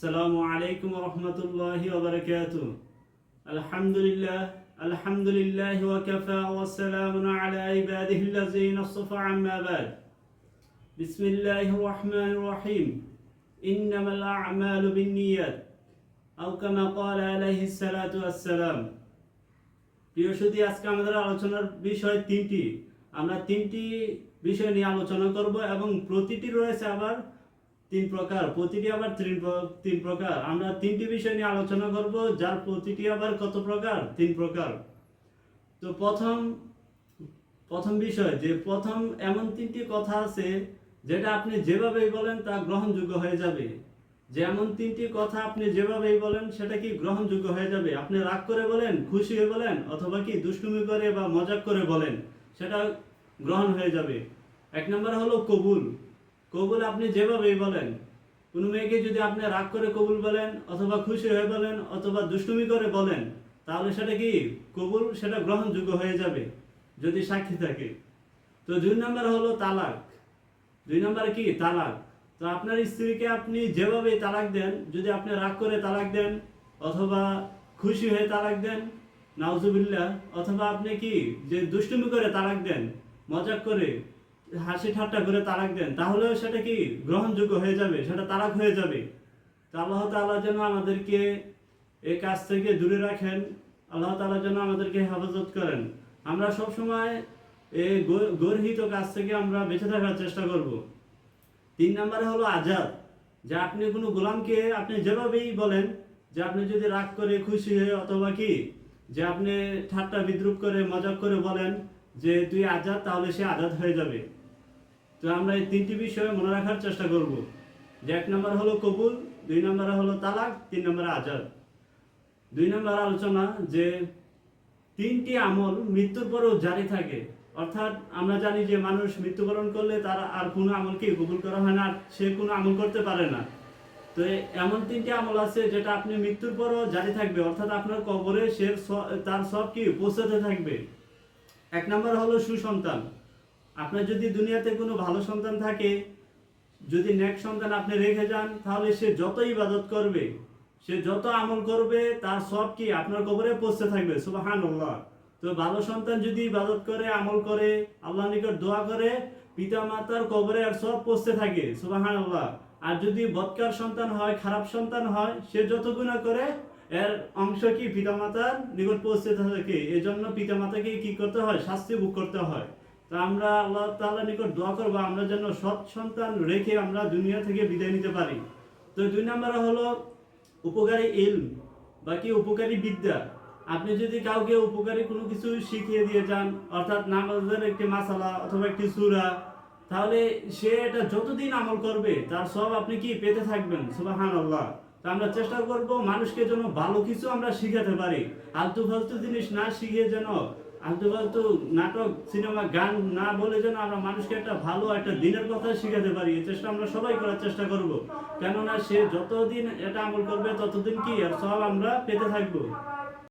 আসসালামু আলাইকুম রহমতুল্লাহি ওয়া বারাকাতুহু। আলহামদুলিল্লাহ ওয়া কাফা ওয়া সালামুন আলা ইবাদিহিল্লাযিনা ইসতাফা আম্মা বাদ। বিসমিল্লাহির রহমানির রহিম। ইন্নামাল আ'মালু বিন্নিয়াত আও কামা ক্বালা আলাইহিস সালাতু ওয়াস সালাম। প্রিয় সুধী, আজকে আমাদের আলোচনার বিষয় তিনটি। আমরা তিনটি বিষয় নিয়ে আলোচনা করব এবং প্রতিটি রয়েছে আবার তিন প্রকার, প্রতিটি আবার তিন প্রকার। আমরা তিনটি বিষয় নিয়ে আলোচনা করব, যার প্রতিটি আবার কত প্রকার? তিন প্রকার। তো প্রথম বিষয়, যে প্রথম এমন তিনটি কথা আছে যেটা আপনি যেভাবেই বলেন তা গ্রহণযোগ্য হয়ে যাবে। যে এমন তিনটি কথা আপনি যেভাবেই বলেন সেটা কি গ্রহণযোগ্য হয়ে যাবে। আপনি রাগ করে বলেন, খুশি হয়ে বলেন, অথবা কি দুষ্টুমি করে বা মজাক করে বলেন, সেটা গ্রহণ হয়ে যাবে। এক নম্বর হলো কবুল। কবুল আপনি যেভাবেই বলেন, কোনো মেয়েকে যদি আপনি রাগ করে কবুল বলেন, অথবা খুশি হয়ে বলেন, অথবা দুষ্টুমি করে বলেন, তাহলে সেটা কি কবুল, সেটা গ্রহণযোগ্য হয়ে যাবে যদি সাক্ষী থাকে। তো দুই নম্বর হলো তালাক। দুই নম্বর কি? তালাক। তো আপনার স্ত্রীকে আপনি যেভাবেই তালাক দেন, যদি আপনি রাগ করে তালাক দেন, অথবা খুশি হয়ে তালাক দেন, নাউজুবিল্লাহ, অথবা আপনি কি যে দুষ্টুমি করে তালাক দেন, মজাক করে হাসি ঠাট্টা করে তালাক দেন, তাহলেও সেটা কি গ্রহণযোগ্য হয়ে যাবে, সেটা তালাক হয়ে যাবে। তো আল্লাহ তাআলা যেন আমাদেরকে এই কাজ থেকে দূরে রাখেন, আল্লাহ তাআলা যেন আমাদেরকে হেফাজত করেন। আমরা সবসময় এই গর্হিত কাজ থেকে আমরা বেঁচে থাকার চেষ্টা করব। তিন নম্বরে হলো আজাদ। যে আপনি কোনো গোলামকে আপনি যেভাবেই বলেন, যে আপনি যদি রাগ করে খুশি হয়ে, অথবা কি যে আপনি ঠাট্টা বিদ্রুপ করে মজাক করে বলেন যে তুই আজাদ, তাহলে সে আজাদ হয়ে যাবে। তো আমরা এই তিনটি বিষয় মনে রাখার চেষ্টা করব। যে এক নম্বর হলো কবুল, দুই নম্বরে হলো তালাক, তিন নম্বরে আজাদ। দুই নম্বর আলোচনা, যে তিনটি আমল মৃত্যুর পরেও জারি থাকে। অর্থাৎ আমরা জানি যে মানুষ মৃত্যুবরণ করলে তার আর কোনো আমলকে কবুল করা হয় না, সে কোনো আমল করতে পারে না। তো এমন তিনটি আমল আছে যেটা আপনি মৃত্যুর পরও জারি থাকবে, অর্থাৎ আপনার কবরে সে তার সব কি পৌঁছাতে থাকবে। এক নম্বর হলো সুসন্তান। আপনার যদি দুনিয়াতে কোনো ভালো সন্তান থাকে, যদি নেক সন্তান আপনি রেখে যান, তাহলে সে যত ইবাদত করবে, সে যত আমল করবে, তার সব কি আপনার কবরে পৌঁছতে থাকবে। সুবহানাল্লাহ। তো ভালো সন্তান যদি ইবাদত করে, আমল করে, আল্লাহর নিকট দোয়া করে, পিতা মাতার কবরে আর সব পৌঁছতে থাকে। সুবহানাল্লাহ। আর যদি বদকার সন্তান হয়, খারাপ সন্তান হয়, সে যত গুনাহ করে, এর অংশ কি পিতা মাতার নিকট পৌঁছতে থাকে। এজন্য পিতা মাতাকে কি করতে হয়? শাস্তি ভোগ করতে হয়। তা আমরা আল্লাহ তাআলার নিকট দোয়া করব আমরা যেন সৎ সন্তান রেখে আমরা দুনিয়া থেকে বিদায় নিতে পারি। তো দুই নম্বরে হলো উপকারী ইলম, বা কি উপকারী বিদ্যা। আপনি যদি কাউকে উপকারী কোনো কিছু শিখিয়ে দিয়ে যান, অর্থাৎ নামাজের একটি মাসালা অথবা একটি সূরা, তাহলে সে এটা যতদিন আমল করবে তার সব আপনি কি পেতে থাকবেন। সুবহানাল্লাহ। তো আমরা চেষ্টা করব মানুষকে যেন ভালো কিছু আমরা শিখাতে পারি, আলতু ফালতু জিনিস না শিখিয়ে, যেন আলতু ফালতু নাটক, সিনেমা, গান না বলে যেন আমরা মানুষকে একটা ভালো একটা দিনের কথা শিখাতে পারি। এই চেষ্টা আমরা সবাই করার চেষ্টা করব। কেননা সে যতদিন এটা আমল করবে ততদিন কি আর সব আমরা পেতে থাকবো।